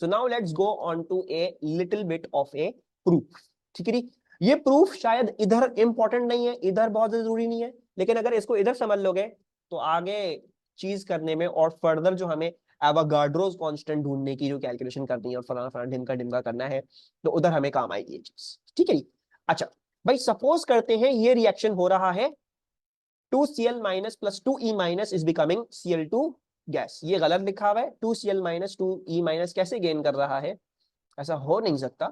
So now let's go on to a little bit of a proof. ठीक है जी, ये proof शायद इधर इंपॉर्टेंट नहीं है, इधर बहुत जरूरी नहीं है, लेकिन अगर इसको इधर समझ लोगे तो आगे चीज करने में और फर्दर जो हमें एवोगाड्रोस कांस्टेंट ढूंढने की जो कैलकुलेशन करनी है और फलाना फलाना ढिमका करना है, तो उधर हमें काम आएगी ये चीज। ठीक है जी। अच्छा भाई, सपोज करते हैं ये रिएक्शन हो रहा है 2Cl minus plus 2E minus is becoming Cl2 gas. ये गलत लिखा हुआ है, 2Cl माइनस 2E माइनस कैसे गेन कर रहा है, ऐसा हो नहीं सकता।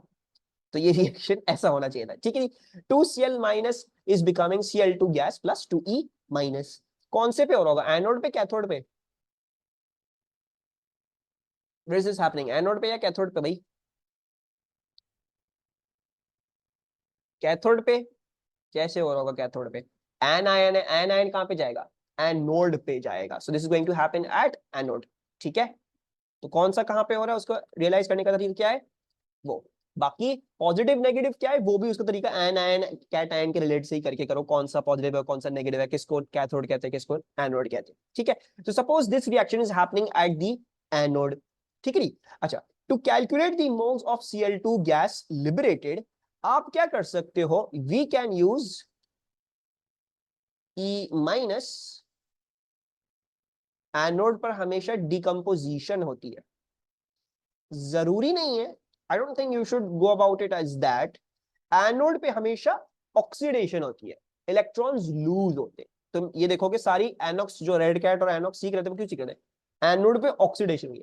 तो ये रिएक्शन ऐसा होना चाहिए था। ठीक है, 2Cl minus is becoming Cl2 gas plus 2E minus. कौन से पे हो रहा होगा, एनोड पे कैथोड पे? Where is this happening? Anode पे या कैथोड पे भाई? कैथोड पे। कैसे हो रहा होगा कैथोड पे? एन आयन है, एन आयन कहां पे जाएगा, एनोड पे जाएगा। So this is going to happen at anode. ठीक है, तो कौन सा कहां पे हो रहा है उसको रियलाइज करने का तरीका क्या है वो। बाकी पॉजिटिव नेगेटिव क्या है वो भी उसका तरीका एन आयन कैट आयन के रिलेट से ही करके करो, कौन सा पॉजिटिव है कौन सा नेगेटिव है, किसको कैथोड कहते हैं किसको एनोड कहते हैं। ठीक है, तो suppose this reaction is happening at the anode. ठीक है। अच्छा, to calculate the moles of Cl2 gas liberated, आप क्या कर सकते हो, we can use E minus. Anode पर हमेशा डिकम्पोजिशन होती है, जरूरी नहीं है, I don't think you should go about it as that. Anode पे हमेशा ऑक्सीडेशन होती है, इलेक्ट्रॉन्स लूज होते हैं। तुम ये देखोगे सारी एनॉक्स जो रेड कैट और एनॉक्स सीख रहे थे वो क्यों सीख रहे थे, एनोड पे ऑक्सीडेशन की,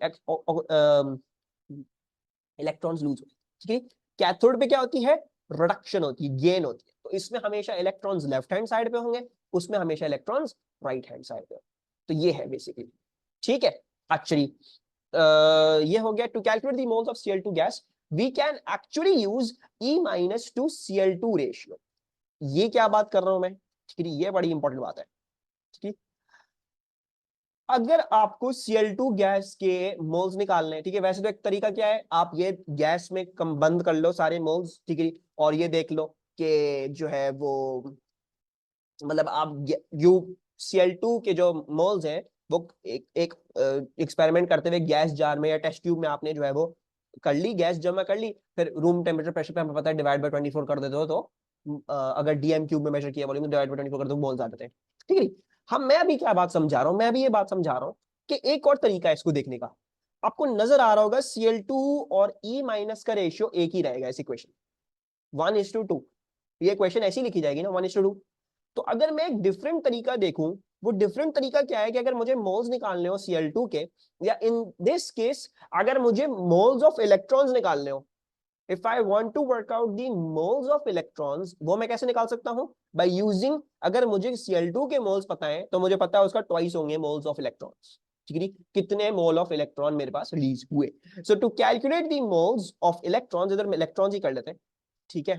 इलेक्ट्रॉन्स लूज होते हैं। ठीक है, कैथोड पे क्या होती है, रिडक्शन होती है, गेन होती है। तो इसमें हमेशा इलेक्ट्रॉन्स लेफ्ट हैंड साइड पे होंगे, उसमें हमेशा इलेक्ट्रॉन्स राइट हैंड साइड पे। तो ये है बेसिकली। ठीक है, एक्चुअली ये हो गया to calculate the moles of Cl2 gas we can actually use E minus to Cl2 ratio. ये क्या बात कर रहा हूं मैं, ठीक है, ये बड़ी इंपॉर्टेंट बात है। ठीक है, अगर आपको Cl2 गैस के मोल्स निकालने हैं, ठीक है, वैसे तो एक तरीका क्या है, आप ये गैस में कम बंद कर लो सारे मोल्स, ठीक है, और ये देख लो कि जो है वो मतलब आप यू Cl2 के जो मोल्स हैं वो एक एक्सपेरिमेंट करते हुए गैस जार में या टेस्ट ट्यूब में आपने जो है वो कर ली, गैस जमा कर ली, फिर रूम टेम्परेचर प्रेशर पे हमें पता है डिवाइड बाय 24 कर देते हो, तो अगर डीएम क्यूब में मेजर किया वॉल्यूम डिवाइड बाय 24 कर दो मोल्स आ जाते हैं। ठीक है, हम मैं अभी क्या बात समझा रहा हूँ, मैं अभी ये बात समझा रहा हूँ कि एक और तरीका है इसको देखने का। आपको नजर आ रहा होगा Cl2 और E माइनस का रेशियो एक ही रहेगा इस इक्वेशन, 1:2। ये क्वेश्चन ऐसी लिखी जाएगी ना, 1:2। तो अगर मैं एक डिफरेंट तरीका देखूं, वो डिफरेंट तरीका क्या है कि अगर मुझे मोल्स निकालने हो Cl2 के, या इन दिस केस अगर मुझे मोल्स ऑफ इलेक्ट्रॉन्स निकालने हो, if I want to work out the moles of electrons, वो मैं कैसे निकाल सकता हूं, बाय यूजिंग, अगर मुझे Cl2 के मोल्स पता है तो मुझे पता है उसका ट्वाइस होंगे मोल्स ऑफ इलेक्ट्रॉन्स। ठीक है, कितने मोल ऑफ इलेक्ट्रॉन मेरे पास रिलीज हुए। So to calculate the moles of electrons, इधर इलेक्ट्रॉन्स ही कर लेते हैं। ठीक है,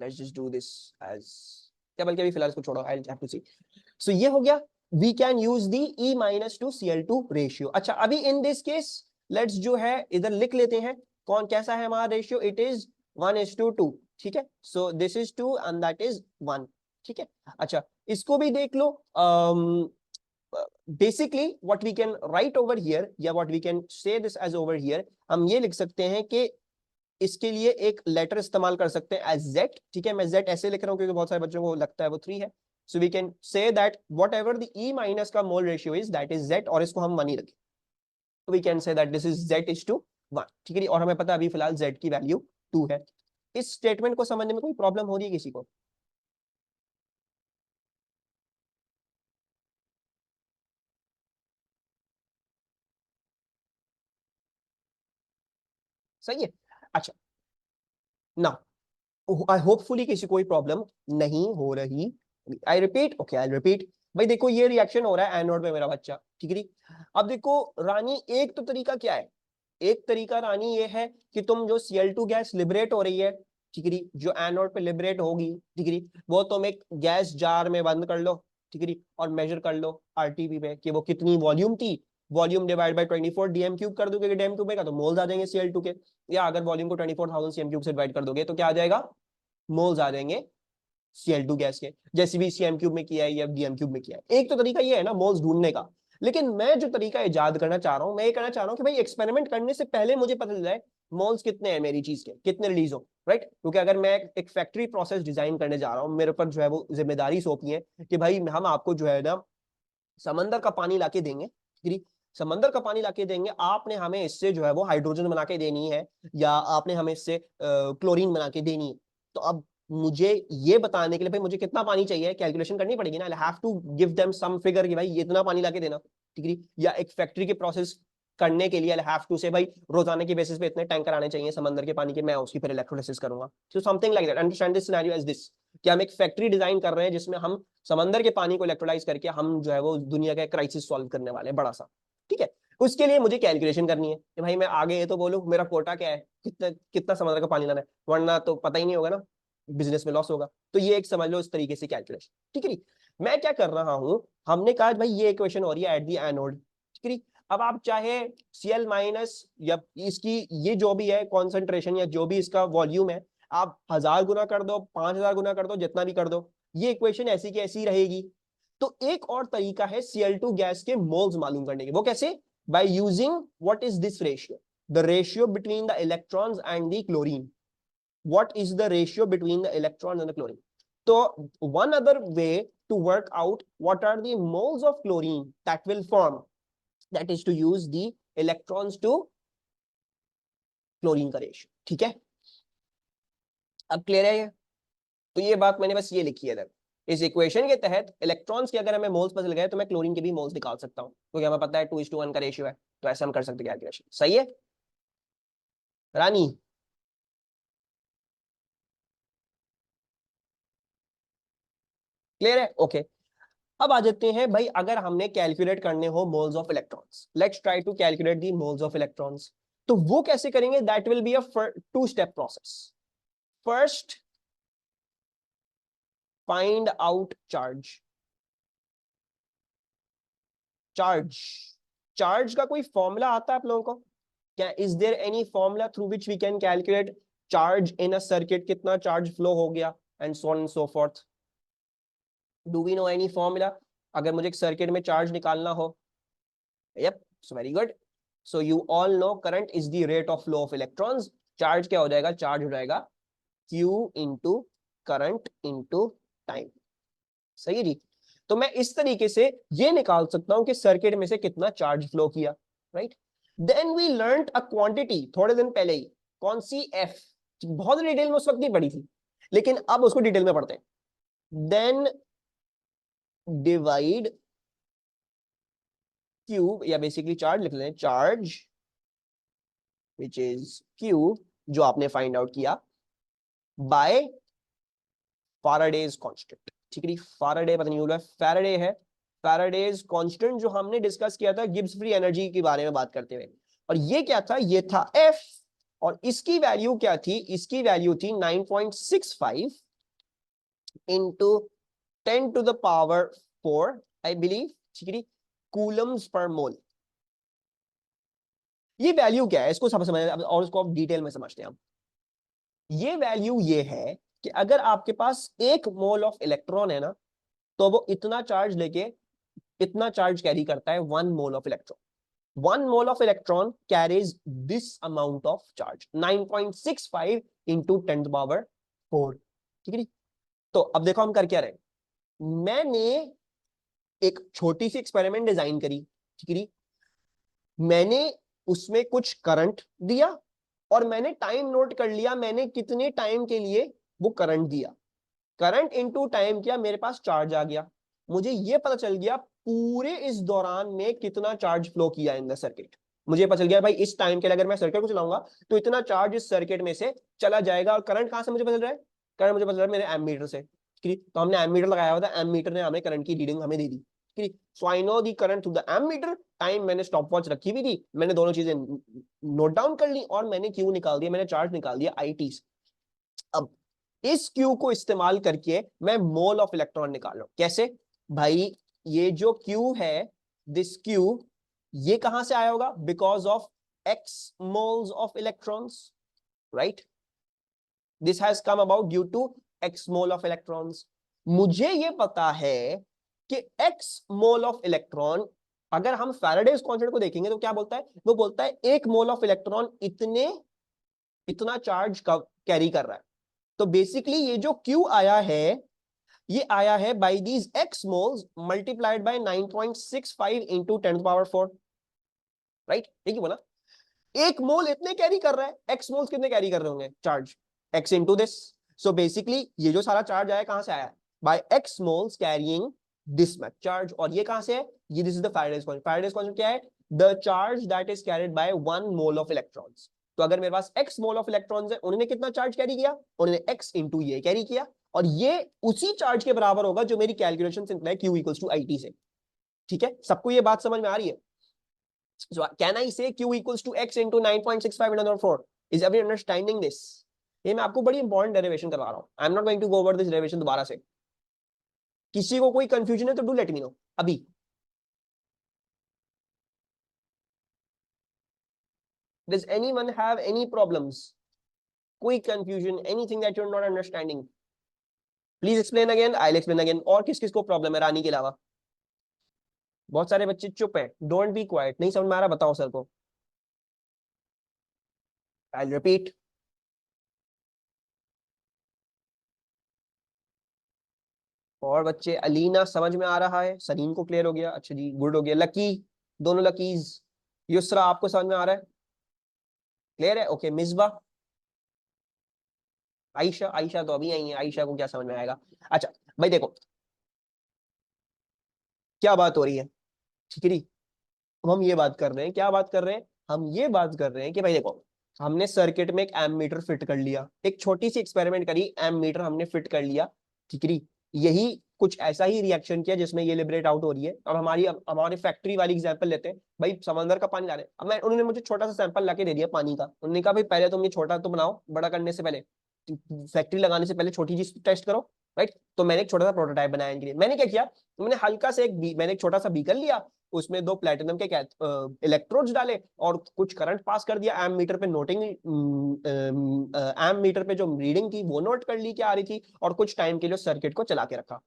let's just do this as, क्या बल्कि अभी फिलहाल इसको छोड़ो, आई हैव टू सी। सो ये हो गया, we can use the E minus to Cl2 ratio. अच्छा, अभी इन दिस केस लेट्स जो है इधर लिख लेते हैं कौन कैसा है हमारा रेशियो, इट इज 1:2। ठीक है, so this is 2 and that is 1। ठीक है, अच्छा इसको भी देख लो। Basically what we can write over here, या what we can say this as over here, हम ये लिख सकते हैं कि इसके लिए एक लेटर इस्तेमाल कर सकते हैं एज z। ठीक है, मैं z ऐसे लिख रहा हूं क्योंकि बहुत सारे बच्चों को लगता है वो 3 है। So we can say that whatever the E E माइनस का mole ratio is that is z, और इसको हम 1 ही रखें, तो we can say that this is z is to 1। ठीक है, और हमें पता है अभी फिलहाल z की वैल्यू 2 है। इस स्टेटमेंट को समझने में कोई प्रॉब्लम हो रही है किसी को? सही है। अच्छा, ना आई होपफुली किसी कोई प्रॉब्लम नहीं हो रही। I repeat, okay I repeat. भाई देखो ये रिएक्शन हो रहा है एनोड में मेरा बच्चा। ठीक है, अब देखो रानी, एक तो तरीका क्या है, एक तरीका रानी ये है कि तुम जो Cl2 गैस लिबरेट हो रही है, ठीक है, जो एनोड पे लिबरेट होगी, ठीक है, वो तुम एक गैस जार में बंद कर लो, ठीक है, और मेजर कर लो आरटीपी में कि वो कितनी वॉल्यूम थी, volume divide by 24 DM cube कर दोगे, डीएम क्यूब का तो मोल्स आ जाएंगे Cl2 के, या अगर वॉल्यूम को 24,000 सीएम क्यूब से डिवाइड कर दोगे तो क्या आ जाएगा, मोल्स आ जाएंगे Cl2 गैस के, जैसे भी सीएम क्यूब में किया है या डीएम क्यूब में किया है। एक तो तरीका ये है ना मोल्स ढूंढने का, लेकिन मैं जो तरीका इजाद करना चाह रहा हूं, मैं ये करना चाह रहा हूं कि भाई एक्सपेरिमेंट करने से पहले मुझे पता चल जाए मोल्स कितने हैं मेरी चीज के, कितने रिलीज हो, राइट। क्योंकि अगर मैं एक फैक्ट्री प्रोसेस डिजाइन करने जा रहा हूँ, मेरे ऊपर जो है वो जिम्मेदारी सौंपी है कि भाई हम आपको जो है ना समंदर का पानी लाके देंगे, ठीक है, समंदर का पानी लाके देंगे, आपने हमें इससे जो है वो हाइड्रोजन बना के देनी है, या आपने हमें इससे क्लोरीन बना के देनी है। तो अब मुझे ये बताने के लिए भाई मुझे कितना पानी चाहिए कैलकुलेशन करनी पड़ेगी ना, I have to give them some figure कि भाई ये इतना पानी लाके देना, ठीक है। या एक फैक्ट्री के प्रोसेस करने के लिए आई हैव टू से भाई रोजाना के बेसिस पे इतने टैंकर आने चाहिए समंदर के पानी के, मैं उसकी फिर इलेक्ट्रोलिसिस करूंगा। So something like that, understand this scenario as this, कि हम एक फैक्ट्री डिजाइन कर रहे हैं जिसमें हम समंदर के पानी को इलेक्ट्रोलाइज करके हम जो है वो दुनिया का क्राइसिस सॉल्व करने वाले हैं बड़ा सा, ठीक है। उसके लिए मुझे कैलकुलेशन करनी है कि भाई मैं आगे ये तो बोलूं मेरा कोटा क्या है, कितना कितना समंदर का पानी लाना है, वरना तो पता ही नहीं होगा ना, बिजनेस में लॉस होगा। तो ये एक समझ लो इस तरीके से कैलकुलेशन, ठीक है। मैं क्या कर रहा हूं, हमने कहा भाई ये इक्वेशन हो रही है एट दी एनोड, ठीक है। अब आप चाहे Cl माइनस या इसकी ये जो भी है कॉन्सेंट्रेशन या जो भी इसका वॉल्यूम है, आप 1000 गुना कर दो, 5000 गुना कर दो, जितना भी कर दो, ये इक्वेशन ऐसी की ऐसी रहेगी। तो एक और तरीका है Cl2 गैस के मोल्स मालूम करने के, वो कैसे, by using what is this ratio, the ratio between the electrons and the chlorine, what is the ratio between the electrons and the chlorine. So one other way to work out what are the moles of chlorine that will form, that is to use the electrons to chlorine का ratio, ठीक है। अब clear है ये, तो ये बात मैंने बस ये लिखी है इधर, इस इक्वेशन के तहत इलेक्ट्रॉन्स के अगर हमें मोल्स पता चल गए तो मैं क्लोरीन के भी मोल्स निकाल सकता हूँ, क्योंकि हमें पता है 2:1 का रेशियो है, तो ऐसा हम कर सकते हैं कैलकुलेशन। सही है रानी? क्लियर है? ओके। अब आ जाते हैं भाई, अगर हमने कैलकुलेट करने हो moles of electrons, let's try to calculate the moles of electrons. तो वो कैसे करेंगे, that will be a 2 step process. First, find out charge. Charge, charge का कोई फॉर्मूला आता है आप लोगों को क्या? Is there any formula through which we can calculate charge in a circuit, कितना चार्ज फ्लो हो गया, and so on and so forth. Do we know any formula अगर मुझे एक सर्किट में चार्ज निकालना हो? Yep, so very good. So you all know current is the rate of flow of electrons. Charge क्या हो जाएगा? चार्ज हो जाएगा Q into current into time. सही है जी। तो मैं इस तरीके से ये निकाल सकता हूं कि सर्किट में से कितना चार्ज फ्लो किया, right. Then we learn a quantity थोड़े दिन पहले ही, कौन सी? एफ। बहुत डिटेल में उस वक्त नहीं पढ़ी थी, लेकिन अब उसको डिटेल में पढ़ते हैं। देन डिवाइड Q, या बेसिकली चार्ज लिख लें, चार्ज विच इज Q जो आपने फाइंड आउट किया, बाय फाराडेज कांस्टेंट, ठीक है। फाराडे पता नहीं बोला, फैराडे है, फैराडेज कांस्टेंट जो हमने डिस्कस किया था गिब्स फ्री एनर्जी के बारे में बात करते हुए। और ये क्या था? ये था F, और इसकी वैल्यू क्या थी? इसकी वैल्यू थी 9.65 इंटू 10⁴ आई बिलीव, ठीक है, कूलम्स पर मोल। ये वैल्यू क्या है इसको सब समझ, और इसको आप डिटेल में समझते हैं हम। ये वैल्यू ये है कि अगर आपके पास 1 मोल ऑफ इलेक्ट्रॉन है ना, तो वो इतना चार्ज लेके इतना चार्ज कैरी करता है, 1 mole of electron. 1 mole of electron carries this amount of charge, 9.65 into 10⁴, ठीक है। तो अब देखो हम कर क्या रहे हैं, मैंने एक छोटी सी एक्सपेरिमेंट डिजाइन करी, ठीक है। मैंने उसमें कुछ करंट दिया और मैंने टाइम नोट कर लिया, मैंने कितने टाइम के लिए वो करंट दिया, करंट इनटू टाइम किया, मेरे पास चार्ज आ गया। मुझे ये पता चल गया पूरे इस दौरान में कितना चार्ज फ्लो किया इन द सर्किट। मुझे पता चल गया भाई इस टाइम के लिए अगर मैं सर्किट को चलाऊंगा तो इतना चार्ज इस सर्किट में से चला जाएगा। और करंट कहां से मुझे पता चल रहा है? करंट मुझे पता चल रहा है मेरे एमीटर से, ठीक है। तो हमने एमीटर लगाया हुआ था, एमीटर ने हमें करंट की रीडिंग हमें दे दी, ठीक है। So I know the current through the ammeter, time मैंने स्टॉप वॉच रखी हुई थी, मैंने दोनों चीजें नोट डाउन कर ली और मैंने क्यू निकाल दिया, मैंने चार्ज निकाल दिया IT। अब इस Q को इस्तेमाल करके मैं मोल ऑफ इलेक्ट्रॉन निकाल रहा हूं। कैसे भाई? ये जो Q है, दिस Q, ये कहां से आया होगा? Because of X moles of electrons, right. This has come about due to X mole of electrons. मुझे ये पता है कि X मोल ऑफ इलेक्ट्रॉन अगर हम फैराडेज कांस्टेंट को देखेंगे तो क्या बोलता है, वो बोलता है एक मोल ऑफ इलेक्ट्रॉन इतने इतना चार्ज कैरी कर रहा है। तो बेसिकली ये जो Q आया है, ये आया है by these x moles multiplied by 9.65 into 10⁴, right, ठीक है बोला। एक मोल इतने कैरी कर रहा है, एक्स मोल्स कितने कैरी कर रहे होंगे charge, X into this. So basically ये जो सारा चार्ज आया कहां से आया, by X moles carrying this much charge. और ये कहां से है, ये this is the Faraday's constant. Faraday's constant क्या है, the charge that is carried by 1 mole of electrons. तो अगर मेरे पास एक्स मोल ऑफ इलेक्ट्रॉन्स है, उन्होंने कितना चार्ज कैरी किया, उन्होंने एक्स इंटू ये कैरी किया, और ये उसी चार्ज के बराबर होगा जो मेरी कैलकुलेशन से निकला है, Q इक्वल्स टू IT से। ठीक है, सबको ये बात समझ में आ रही है? So can I say Q equals to X into 9.65 into the 4? Is everyone understanding this? ये मैं आपको बड़ी इंपॉर्टेंट डेरिवेशन करवा रहा हूँ। I am not going to go over this derivation दोबारा से। किसी को कोई कंफ्यूजन है तो डू लेट मी नो अभी। Does anyone have any problems? कोई confusion, anything that you are not understanding? Please explain again, I will explain again. और किस किस को प्रॉब्लम है रानी के अलावा? बहुत सारे बच्चे चुप है, डोंट बी क्वाइट। नहीं समझ में आ रहा, बताओ सर को। I repeat. और बच्चे, अलीना समझ में आ रहा है, सलीम को क्लियर हो गया, अच्छा जी गुड हो गया। लकी, दोनों लकीज, युसरा आपको समझ में आ रहा है, क्लियर है, ओके। मिसबा, आयशा, आयशा तो अभी आई है, आयशा को क्या समझ में आएगा। अच्छा भाई देखो क्या बात हो रही है, ठीक है जी। अब हम ये बात कर रहे हैं, क्या बात कर रहे हैं, हम ये बात कर रहे हैं कि भाई देखो, हमने सर्किट में एक एम मीटर फिट कर लिया, एक छोटी सी एक्सपेरिमेंट करी, एम मीटर हमने फिट कर लिया, ठीक है। यही कुछ ऐसा ही रिएक्शन किया जिसमें ये लिबरेट आउट हो रही है। अब हमारी फैक्ट्री वाली एग्जांपल लेते हैं, भाई समंदर का पानी ला रहे हैं। अब मैं, उन्होंने मुझे छोटा सा सैंपल ला के दे दिया पानी का, उन्होंने कहा भाई पहले तुम ये छोटा तो बनाओ, बड़ा करने से पहले, फैक्ट्री लगाने से पहले छोटी चीज टेस्ट करो, राइट। तो मैंने एक छोटा सा प्रोटोटाइप बनाया इनके लिए। मैंने क्या किया, मैंने हल्का से मैंने एक छोटा सा बीकर लिया, उसमें दो प्लेटिनम के इलेक्ट्रोड्स डाले और कुछ करंट पास कर दिया। एम मीटर पे नोटिंग, एम मीटर पे जो रीडिंग थी वो नोट कर ली क्या आ रही थी, और कुछ टाइम के लिए सर्किट को चला के रखा,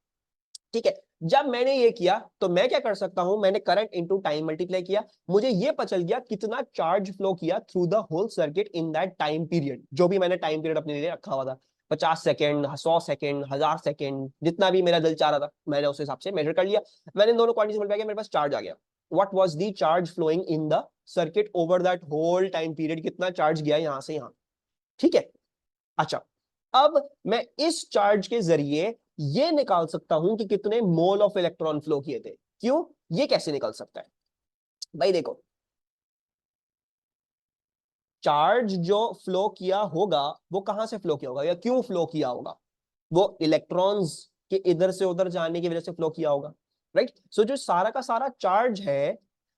ठीक है। जब मैंने ये किया तो मैं क्या कर सकता हूं, मैंने करंट इनटू टाइम मल्टीप्लाई किया, मुझे ये पता चल गया कितना चार्ज फ्लो किया through the whole circuit in that time period, जो भी मैंने टाइम पीरियड अपने लिए रखा हुआ था, 50 सेकेंड, 100 सेकेंड, 1000 सेकेंड, जितना भी मेरा दिल चाह रहा था मैंने उस हिसाब से मेजर कर लिया। मैंने दोनों क्वांटिटी मल्टीप्लाई किया, मेरे पास चार्ज आ गया। What was the charge flowing in the circuit over that whole time period, कितना चार्ज गया यहां से यहां, ठीक है। अच्छा, अब मैं इस चार्ज के जरिए ये निकाल सकता हूं कि कितने मोल ऑफ इलेक्ट्रॉन फ्लो किए थे। क्यों, ये कैसे निकल सकता है, भाई देखो, चार्ज जो फ्लो किया होगा वो कहां से फ्लो किया होगा या क्यों फ्लो किया होगा, वो इलेक्ट्रॉन्स के इधर से उधर जाने की वजह से फ्लो किया होगा, राइट। सो जो सारा का सारा चार्ज है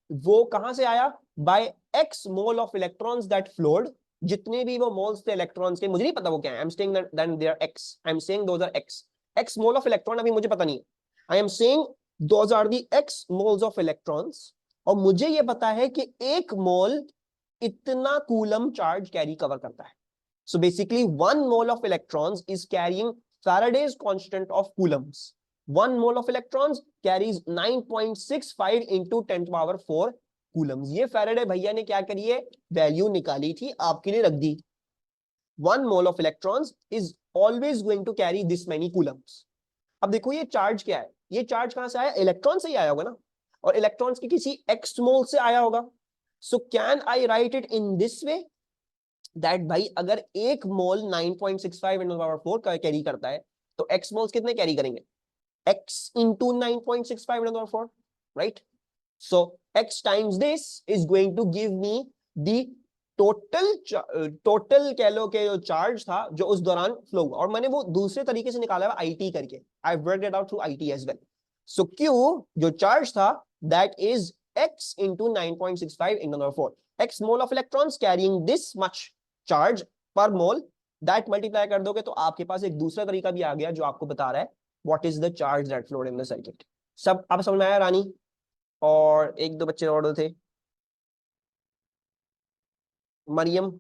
वो कहां से आया, by X mole of electrons that flowed. जितने भी वो मोल्स थे इलेक्ट्रॉन्स के, मुझे नहीं पता वो क्या है, I am saying that they are X, I am saying those are X, X mole of electron अभी मुझे पता नहीं है, I am saying those are the X moles of electrons. और मुझे ये पता है कि एक मोल इतना कूलम चार्ज कैरी कवर करता है। So basically, 1 mole of electrons is carrying Faraday's constant of coulombs. 1 mole of electrons carries 9.65 into 10 to power 4 coulombs. ये Faraday भैया ने क्या करी है, वैल्यू निकाली थी, आपके लिए रख दी। 1 mole of electrons is always going to carry this many coulombs. अब देखो ये चार्ज क्या है, ये चार्ज कहां से आया, इलेक्ट्रॉन से ही आया होगा ना, और इलेक्ट्रॉन्स की किसी एक्स मोल से आया होगा। So can I right it in this way, that भाई अगर एक मोल 9.65 into पावर 4 का कैरी करता है, तो एक्स मोल्स कितने कैरी करेंगे, x into 9.65 into power 4, right. So x times this is going to give me the total कह लो के जो चार्ज था जो उस दौरान फ्लो हुआ, और मैंने वो दूसरे तरीके से निकाला है IT करके, I worked it out through IT as well. So Q जो चार्ज था that is x into 9.65 into 4, x mole of electrons carrying this much charge per mole, that multiply कर दोगे तो आपके पास एक दूसरा तरीका भी आ गया जो आपको बता रहा है what is the charge that flowed in the circuit. सब आप समझ में आया रानी, और एक दो बच्चे और थे, मरियम।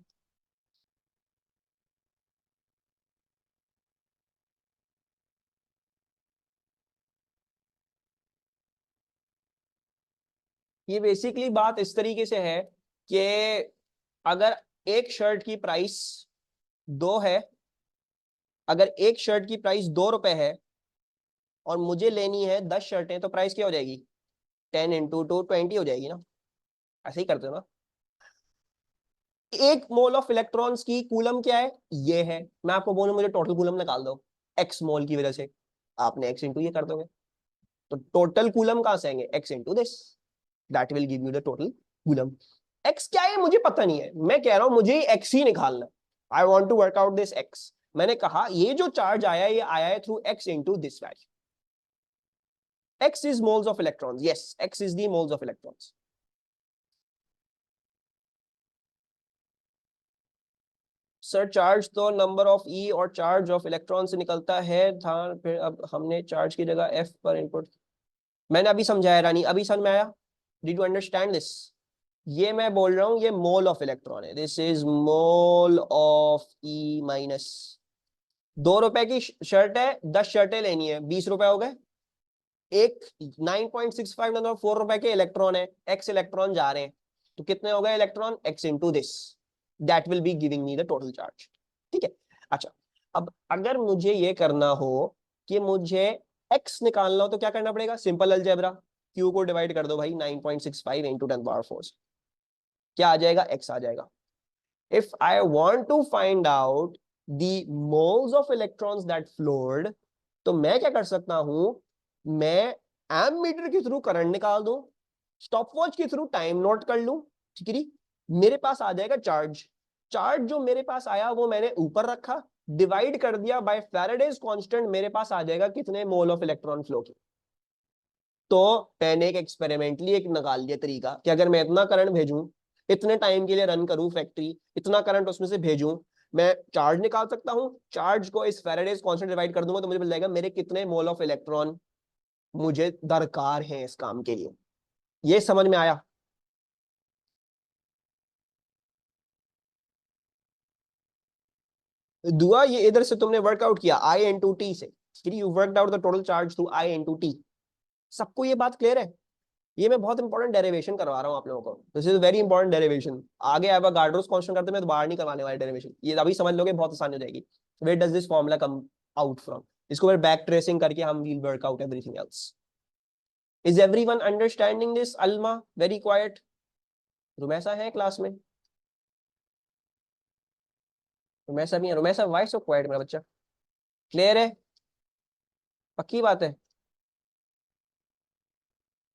ये बेसिकली बात इस तरीके से है कि अगर एक शर्ट की प्राइस 2 है, अगर एक शर्ट की प्राइस 2 रुपए है और मुझे लेनी है 10 शर्टें, तो प्राइस क्या हो जाएगी? 10 इंटू 2 20 हो जाएगी ना। ऐसे ही करते हो ना। एक मोल ऑफ इलेक्ट्रॉन्स की कूलम क्या है? ये है। मैं आपको बोलूं मुझे टोटल कूलम निकाल दो एक्स मोल की वजह से, आपने एक्स इंटू ये कर दोगे, तो टोटल कूलम कहां से आएंगे? X into this, that will give you the total coulomb. X क्या है मुझे पता नहीं है, मैं कह रहा हूं मुझे एक्स ही निकालना। I want to work out this X. मैंने कहा ये जो चार्ज आया ये आया है through X into this value. X is moles of electrons, yes X is the moles of electrons. Sir charge तो नंबर ऑफ ई और चार्ज ऑफ इलेक्ट्रॉन से निकलता है था, फिर अब हमने चार्ज की जगह एफ पर इनपुट। मैंने अभी समझाया रानी, अभी समझ में आया? Did you understand this? ये मैं बोल रहा हूं ये मोल ऑफ इलेक्ट्रॉन है, this is mole of E minus. 2 रुपए की शर्ट है, 10 शर्टें लेनी है, 20 रुपए हो गए। एक 9.65 नंबर 4 रुपए के इलेक्ट्रॉन है, एक्स इलेक्ट्रॉन जा रहे हैं, तो कितने हो गए electron? X into this, that will be giving me the total charge. ठीक है। अच्छा, अब अगर मुझे ये करना हो कि मुझे एक्स निकालना हो तो क्या करना पड़ेगा? सिंपल अलजेब्रा, क्यू को डिवाइड कर दो भाई 9.65 इंटू 10 पावर 4, क्या आ जाएगा? एक्स आ जाएगा। If I want to find out the moles of electrons that flowed, तो मैं क्या कर सकता हूं? मैं एम मीटर के थ्रू करंट निकाल दूं, स्टॉपवॉच के थ्रू टाइम नोट कर लूं, ठीक है, मेरे पास आ जाएगा चार्ज। चार्ज जो मेरे पास आया वो मैंने ऊपर रखा, डिवाइड कर दिया बाय फैराडेज कांस्टेंट, मेरे पास आ जाएगा कितने मोल ऑफ इलेक्ट्रॉन फ्लो की। तो मैंने एक एक्सपेरिमेंटली एक निकाल लिया तरीका कि अगर मैं इतना करंट भेजूं, इतने टाइम के लिए रन करूं फैक्ट्री, इतना करंट उसमें से भेजूं, मैं चार्ज निकाल सकता हूं। चार्ज को इस फैराडेज कांस्टेंट डिवाइड कर दूंगा तो मुझे मिल जाएगा मेरे कितने मोल ऑफ इलेक्ट्रॉन मुझे दरकार है इस काम के लिए। ये समझ में आया? दुआ ये इधर से तुमने वर्कआउट किया आई इंटू टी से, you worked out the total charge through I into T. सबको ये बात क्लियर है? ये मैं बहुत इंपॉर्टेंट डेरिवेशन करवा रहा हूँ आप लोगों को, this is very important derivation. आगे आप गार्डोस कांस्टेंट करते मैं तो बाहर नहीं करवाने वाले डेरिवेशन, ये अभी समझ लोगे बहुत आसान हो जाएगी। Where does this formula come out from? इसको फिर बैक ट्रेसिंग करके हम will work out everything else. Is everyone understanding this? अल्मा वेरी क्वाइट। रुमैसा है क्लास में? रुमैसा भी है? रुमैसा वाइस ऑफ क्वाइट मेरा बच्चा, क्लियर है? पक्की बात है?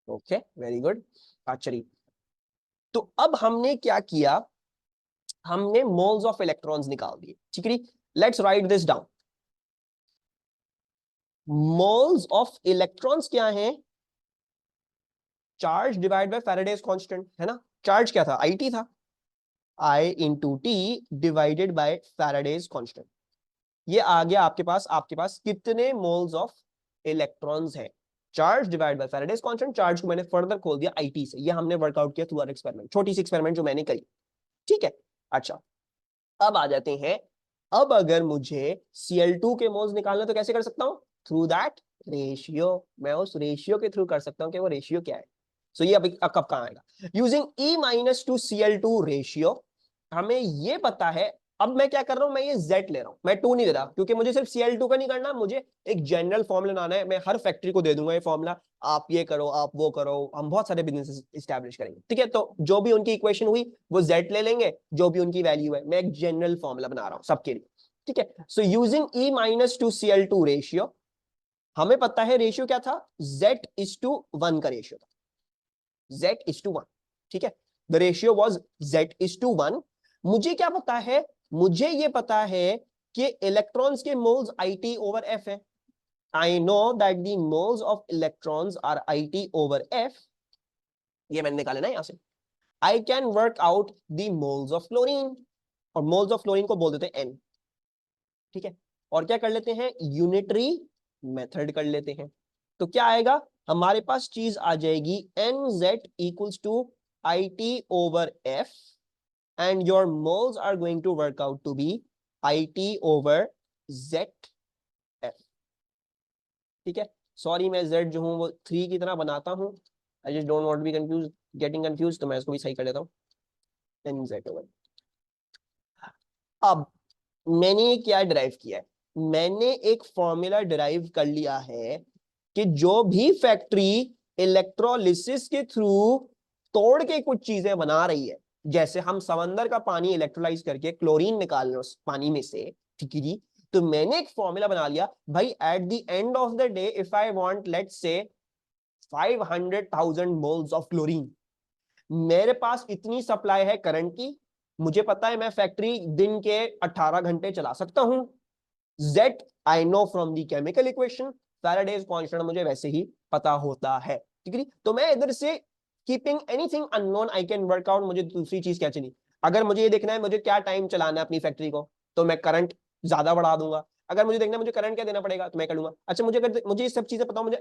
Okay very good. अच्छा, तो अब हमने क्या किया? हमने मोल्स ऑफ इलेक्ट्रॉन्स निकाल दिए, ठीक है। Let's write this down. Moles of electrons क्या है? Charge divide by Faraday's constant, है ना। चार्ज क्या था? आई टी था, I into T divided by Faraday's constant. ये आ गया आपके पास कितने मोल्स ऑफ इलेक्ट्रॉन्स है? Charge divide by Faraday's constant. Charge को मैंने फर्दर खोल दिया आई टी से, ये हमने वर्कआउट किया थ्रू आवर एक्सपेरिमेंट, छोटी सी एक्सपेरिमेंट जो मैंने करी, ठीक है। अच्छा, अब आ जाते हैं। अब अगर मुझे Cl2 के मोल्स निकालना तो कैसे कर सकता हूं? Through that ratio. मैं उस रेशियो के थ्रू कर सकता हूं कि वो रेशियो क्या है। सो ये अभी कब कहां आएगा? यूजिंग E-2 Cl2 रेशियो, हमें ये पता है। अब मैं क्या कर रहा हूं? मैं ये Z ले रहा हूं, मैं 2 नहीं दे रहा, क्योंकि मुझे सिर्फ Cl2 का नहीं करना, मुझे एक जनरल फॉर्मूला बनाना है। मैं हर फैक्ट्री को दे दूंगा ये फॉर्मूला, आप ये करो, आप वो करो, हम बहुत सारे बिजनेस इस्टेब्लिश करेंगे, ठीक है। तो जो भी उनकी इक्वेशन हुई वो Z ले लेंगे, जो भी उनकी वैल्यू है। मैं एक जनरल फॉर्मूला बना रहा हूं सबके लिए, ठीक है। So using E-2 Cl2 ratio, हमें पता है रेशियो क्या था? Z:1 का रेशियो था, Z:1, ठीक है। The ratio was Z:1। मुझे क्या पता है? मुझे ये पता है कि इलेक्ट्रॉन्स के मोल्स IT ओवर F है। I know that the moles of electrons are IT over F, ये मैंने निकाले ना यहां से। I can work out the moles of fluorine, और मोल्स ऑफ फ्लोरीन को बोल देते हैं N, ठीक है। और क्या कर लेते हैं? यूनिटरी मेथड कर लेते हैं। तो क्या आएगा? हमारे पास चीज आ जाएगी NZ equals to IT over F, and your moles are going to work out to be IT over ZF, ठीक है। सॉरी मैं Z जो हूं वो 3 की तरह बनाता हूं, I just don't want to be confuse. Getting confuse, तो मैं इसको भी सही कर लेता हूँ। अब मैंने क्या डिराइव किया है, मैंने एक फॉर्मूला डिराइव कर लिया है कि जो भी फैक्ट्री इलेक्ट्रोलिसिस के थ्रू तोड़ के कुछ चीजें बना रही है, जैसे हम समंदर का पानी इलेक्ट्रोलाइज करके क्लोरीन निकाल रहे हैं उस पानी में से, ठीक है जी, तो मैंने एक फॉर्मूला बना लिया भाई, eight the end of the day if I want let's say 500,000 moles of chlorine, मेरे पास इतनी सप्लाई है करंट की, मुझे पता है मैं फैक्ट्री दिन के 18 घंटे चला सकता हूं, Z I know from the chemical equation, Faraday's constant मुझे वैसे ही पता होता है, ठीक है। तो मैं इधर से keeping anything unknown I can work out, मुझे दूसरी चीज क्या चली, अगर मुझे ये देखना है मुझे क्या टाइम चलाना है अपनी फैक्ट्री को, तो मैं करंट ज्यादा बढ़ा दूंगा, अगर मुझे देखना है मुझे करंट क्या देना पड़ेगा तो मैं कर लूंगा। अच्छा मुझे अगर मुझे ये सब चीजें पता हो, मुझे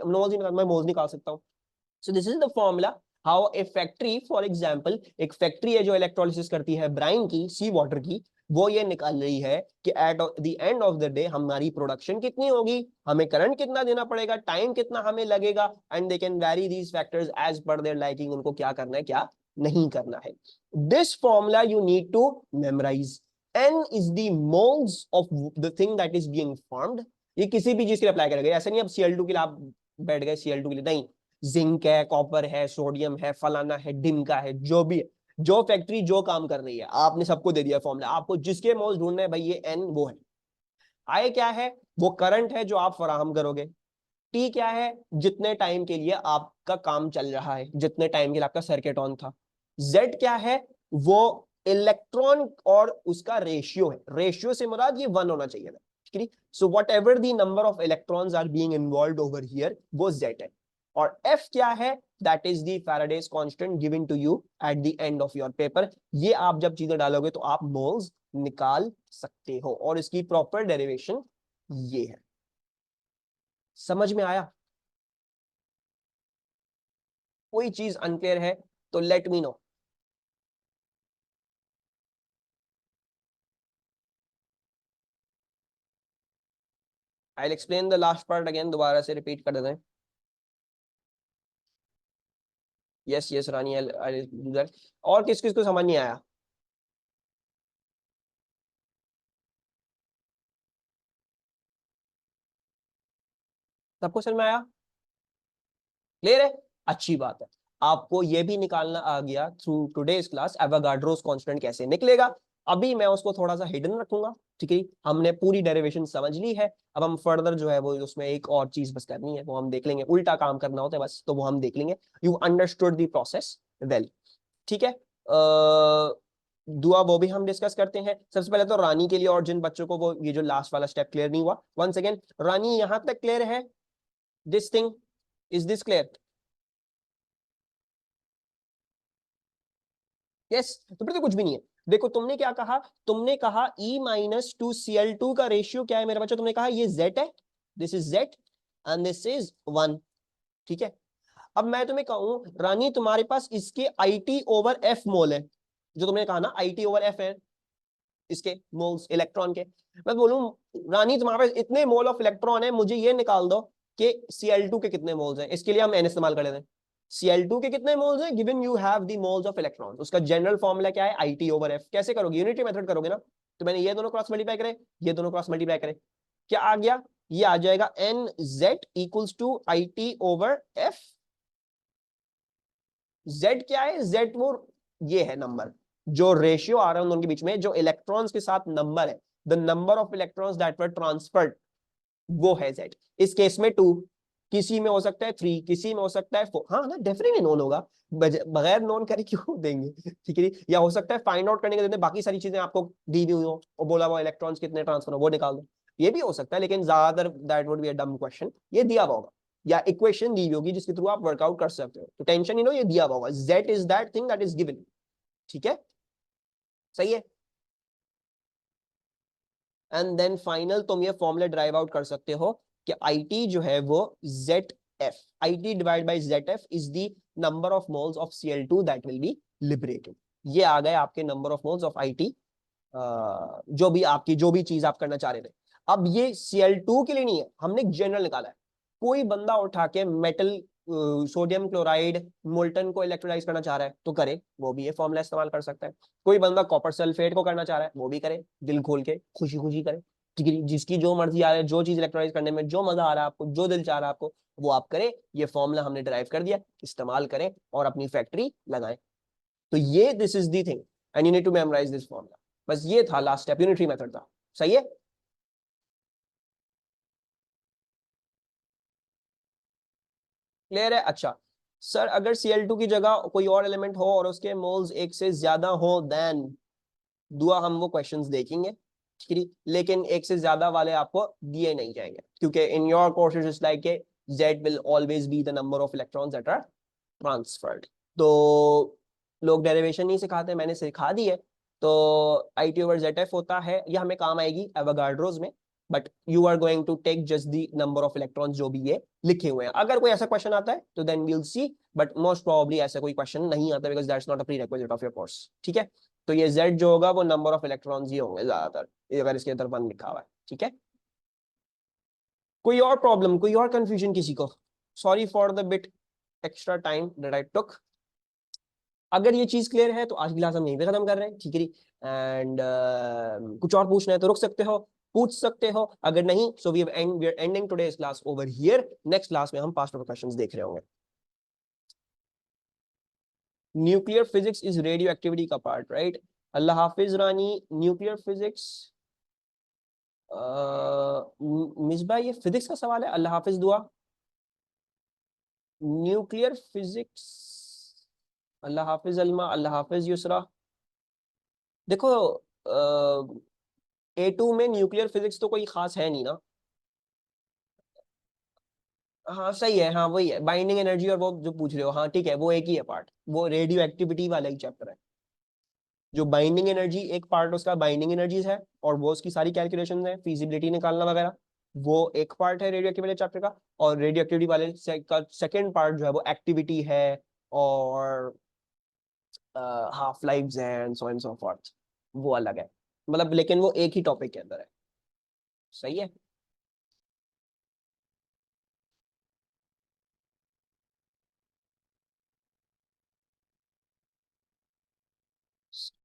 मोल्स निकाल सकता हूँ। सो this is the formula how a factory, for example एक फैक्ट्री है जो इलेक्ट्रोलिसिस करती है ब्राइन की, सी वाटर की, वो ये निकाल रही है कि eight the end of the day हमारी प्रोडक्शन कितनी होगी, हमें करंट कितना देना पड़ेगा, टाइम कितना हमें लगेगा, and they can vary these factors as per their liking, उनको क्या करना है क्या नहीं करना है। This formula you need to memorize. N is the moles of the thing that is being formed। ये किसी भी चीज के लिए अप्लाई करेगा, ऐसा नहीं अब Cl2 के लिए आप बैठ गए Cl2 के लिए, नहीं, जिंक है, कॉपर है, सोडियम है, फलाना है, डिमका है, जो भी है, जो फैक्ट्री जो काम कर रही है, आपने सबको दे दिया फॉर्मूला, आपको जिसके मोल्स ढूंढना है भाई ये एन वो है। आई क्या है, वो करंट है जो आप फराहम करोगे। टी क्या है, जितने टाइम के लिए आपका काम चल रहा है, जितने टाइम के लिए आपका सर्किट ऑन था। जेड क्या है, वो इलेक्ट्रॉन और उसका रेशियो है, रेशियो से मुराद ये 1 होना चाहिए था, ठीक है। So whatever the number of electrons are being involved over here, वो जेड है। और एफ क्या है, that is the Faraday's constant given to you at the end of your paper. ये आप जब चीजें डालोगे तो आप मोल्स निकाल सकते हो, और इसकी प्रॉपर डेरिवेशन ये है। समझ में आया? कोई चीज अनक्लियर है तो late me no. I will explain the last part again, दोबारा से रिपीट कर देते हैं। Yes yes Rani, I do that. और किस किस को समझ नहीं आया? सबको समझ में आया? क्लियर है? अच्छी बात है। आपको ये भी निकालना आ गया through today's class Avogadro's constant कैसे निकलेगा। अभी मैं उसको थोड़ा सा हिडन रखूंगा, ठीक है। हमने पूरी डेरिवेशन समझ ली है, अब हम फर्दर जो है वो उसमें एक और चीज बस करनी है, वो हम देख लेंगे, उल्टा काम करना होता है बस, तो वो हम देख लेंगे। You understood the process well, ठीक है। दुआ वो भी हम डिस्कस करते हैं। सबसे पहले तो रानी के लिए, और जिन बच्चों को वो ये जो लास्ट वाला स्टेप क्लियर नहीं हुआ, वंस अगेन रानी यहां तक क्लियर है? This thing is this clear? Yes, तो फिर तो कुछ भी नहीं है। देखो तुमने क्या कहा, तुमने कहा E-2Cl2 का रेशियो क्या है मेरे बच्चों, तुमने कहा ये Z है, this is Z and this is 1, ठीक है। अब मैं तुम्हें कहूं रानी तुम्हारे पास इसके IT/F मोल है, जो तुमने कहा ना IT/F है इसके मोल्स इलेक्ट्रॉन के। मैं बोलूं रानी तुम्हारे पास इतने मोल ऑफ इलेक्ट्रॉन है, मुझे ये निकाल दो कि Cl2 के कितने मोल्स हैं। इसके लिए हम N इस्तेमाल कर लेते हैं। Cl2 के कितने मोल्स हैं, given you have the moles of electron, उसका जनरल फॉर्मूला क्या है, IT/F। कैसे करोगे, यूनिटी मेथड करोगे ना। तो मैंने ये दोनों क्रॉस मल्टीप्लाई करे, ये दोनों क्रॉस मल्टीप्लाई करे, क्या आ गया, ये आ जाएगा NZ equals to IT/F। Z क्या है, Z वो ये है नंबर, जो रेशियो आ रहा है उनके बीच में, जो इलेक्ट्रॉन्स के साथ नंबर है, the number of electrons that were transferred, वो है Z। इस केस में 2, किसी में हो सकता है 3, किसी में हो सकता है 4। हाँ ना, डेफिनेटली नोन होगा, बगैर नोन करे क्यों देंगे, ठीक है। या हो सकता है फाइंड आउट करने के लिए बाकी सारी चीजें आपको दी हुई हो और बोला वो इलेक्ट्रॉन्स कितने ट्रांसफर हो वो निकाल दो, ये भी हो सकता है, लेकिन ज्यादातर दैट वुड बी अ डम क्वेश्चन। ये दिया हुआ होगा या इक्वेशन दी होगी जिसके थ्रू आप वर्कआउट कर सकते हो, तो टेंशन ही नो, ये दिया हुआ होगा, Z is that thing that is given, ठीक है, सही है। एंड देन फाइनल तुम ये फॉर्मूला ड्राइव आउट कर सकते हो कि IT जो है वो ZF, IT divide by ZF is the number of moles of Cl2 that will B liberated. ये आ गए आपके number of moles of IT, जो भी आपकी जो भी चीज आप करना चाह रहे थे। अब ये Cl2 के लिए नहीं है, हमने जनरल निकाला है। कोई बंदा उठा के मेटल सोडियम क्लोराइड मोल्टन को इलेक्ट्रोलाइज करना चाह रहा है तो करे, वो भी ये फॉर्मूला इस्तेमाल कर सकता है। कोई बंदा कॉपर सल्फेट को करना चाह रहा है वो भी करे, दिल खोल के खुशी खुशी करे, ठीक है। जिसकी जो मर्जी आ रहा है, जो चीज इलेक्ट्रोलाइज करने में जो मजा आ रहा है आपको, जो दिल चाह रहा है आपको, वो आप करें। ये फॉर्मूला हमने ड्राइव कर दिया, इस्तेमाल करें और अपनी फैक्ट्री लगाएं। तो ये this is the thing and you need to memorize this formula. बस ये था लास्ट स्टेप, यूनिटरी मेथड था। सही है। क्लियर है। अच्छा सर, अगर Cl2 की जगह कोई और एलिमेंट हो और उसके मोल्स एक से ज्यादा हो, देन दुआ हम वो क्वेश्चंस देखेंगे, ठीक है। लेकिन एक से ज्यादा वाले आपको दिए नहीं जाएंगे, क्योंकि in your courses is like a z will always be the number of electrons that are transferred. तो लोग डेरिवेशन नहीं सिखाते, मैंने सिखा दी है। तो IT ओवर ZF होता है, ये हमें काम आएगी एवोगाड्रोज में। But you are going to take just the number of electrons जो भी ये लिखे हुए हैं। अगर कोई ऐसा क्वेश्चन आता है तो then we'll see, but most probably ऐसा कोई क्वेश्चन नहीं आता, because that's not a prerequisite of your course, ठीक है। तो ये Z जो होगा वो नंबर ऑफ इलेक्ट्रॉन्स ही होंगे ज्यादातर, अगर इसके अंदर 1 लिखा हुआ है, ठीक है। कोई और प्रॉब्लम, कोई और कंफ्यूजन किसी को? Sorry for the bit extra time that I took. अगर ये चीज क्लियर है तो आज की क्लास हम यहीं पे खत्म कर रहे हैं, ठीक है जी। एंड कुछ और पूछना है तो रुक सकते हो, पूछ सकते हो। अगर नहीं, so we are ending today's class over here. Next class में हम पास्ट पेपर क्वेश्चंस देख रहे होंगे। Nuclear physics is radioactivity का पार्ट, राइट। अल्लाह हाफिज रानी। न्यूक्लियर फिजिक्स, मिसबा ये फिजिक्स का सवाल है। अल्लाह हाफिज दुआ। न्यूक्लियर फिजिक्स, अल्लाह हाफिज अलमा, अल्लाह हाफिज युसरा। देखो A2 में न्यूक्लियर फिजिक्स तो कोई खास है नहीं ना। हाँ सही है, हाँ वही है, बाइंडिंग एनर्जी और वो जो पूछ रहे हो, हाँ ठीक है, वो एक ही है पार्ट, वो रेडियो एक्टिविटी वाला ही चैप्टर है। जो बाइंडिंग एनर्जी एक पार्ट उसका बाइंडिंग एनर्जीज है, और वो उसकी सारी कैलकुलेशन है, फिजिबिलिटी निकालना वगैरह, वो एक पार्ट है रेडियो एक्टिविटी चैप्टर का। और रेडियो एक्टिविटी वाले का सेकेंड पार्ट जो है वो एक्टिविटी है, और half lives and so and so forth, वो अलग है। मतलब लेकिन वो एक ही टॉपिक के अंदर है। सही है।